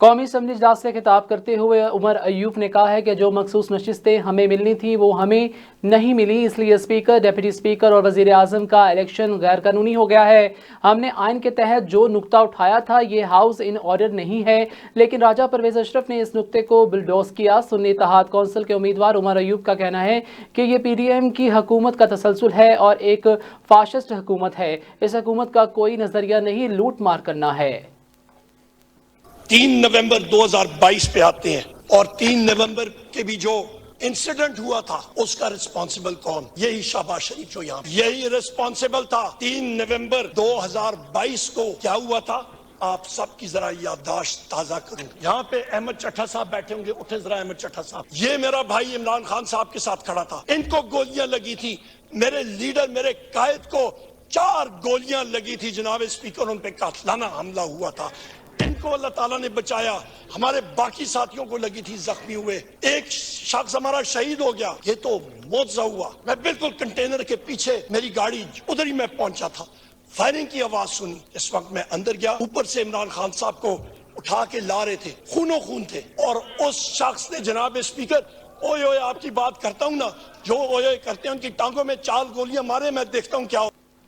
قومی اسمبلی اجلاس سے خطاب کرتے ہوئے عمر ایوب نے کہا ہے کہ جو مخصوص نشستیں ہمیں ملنی تھیں وہ ہمیں نہیں ملی، اس لیے اسپیکر، ڈپٹی اسپیکر اور وزیر اعظم کا الیکشن غیر قانونی ہو گیا ہے۔ ہم نے آئین کے تحت جو نقطہ اٹھایا تھا یہ ہاؤس ان آرڈر نہیں ہے، لیکن راجہ پرویز اشرف نے اس نقطے کو بلڈوز کیا۔ سنی اتحاد کونسل کے امیدوار عمر ایوب کا کہنا ہے کہ یہ پی ڈی ایم کی حکومت کا تسلسل ہے اور ایک فاشسٹ حکومت ہے۔ اس حکومت کا کوئی نظریہ نہیں، لوٹ مار کرنا ہے۔ 3 نومبر 2022 پہ آتے ہیں اور 3 نومبر کے بھی جو انسیڈنٹ ہوا تھا اس کا رسپانسیبل کون؟ یہی شہباز شریف جو یہاں یہی رسپانسیبل تھا۔ 3 نومبر 2022 کو کیا ہوا تھا؟ آپ سب کی ذرا یادداشت تازہ کروں۔ یہاں پہ احمد چٹھا صاحب بیٹھے ہوں گے، اٹھے ذرا احمد چٹھا صاحب۔ یہ میرا بھائی عمران خان صاحب کے ساتھ کھڑا تھا، ان کو گولیاں لگی تھی، میرے لیڈر میرے قائد کو 4 گولیاں لگی تھی جناب اسپیکر، ان پہ قاتلانہ حملہ ہوا تھا، ان کو اللہ تعالیٰ نے بچایا، ہمارے باقی ساتھیوں کو لگی تھی، زخمی ہوئے، ایک شخص ہمارا شہید ہو گیا۔ یہ تو معجزہ ہوا۔ میں بالکل کنٹینر کے پیچھے میری گاڑی ادھر ہی میں پہنچا تھا، فائرنگ کی آواز سنی، اس وقت میں اندر گیا، اوپر سے عمران خان صاحب کو اٹھا کے لا رہے تھے، خونوں خون تھے، اور اس شخص نے جناب اسپیکر اوئے اوئے آپ کی بات کرتا ہوں نا، جو اوئے اوئے کرتے ہیں ان کی ٹانگوں میں 4 گولیاں مارے، میں دیکھتا ہوں کیا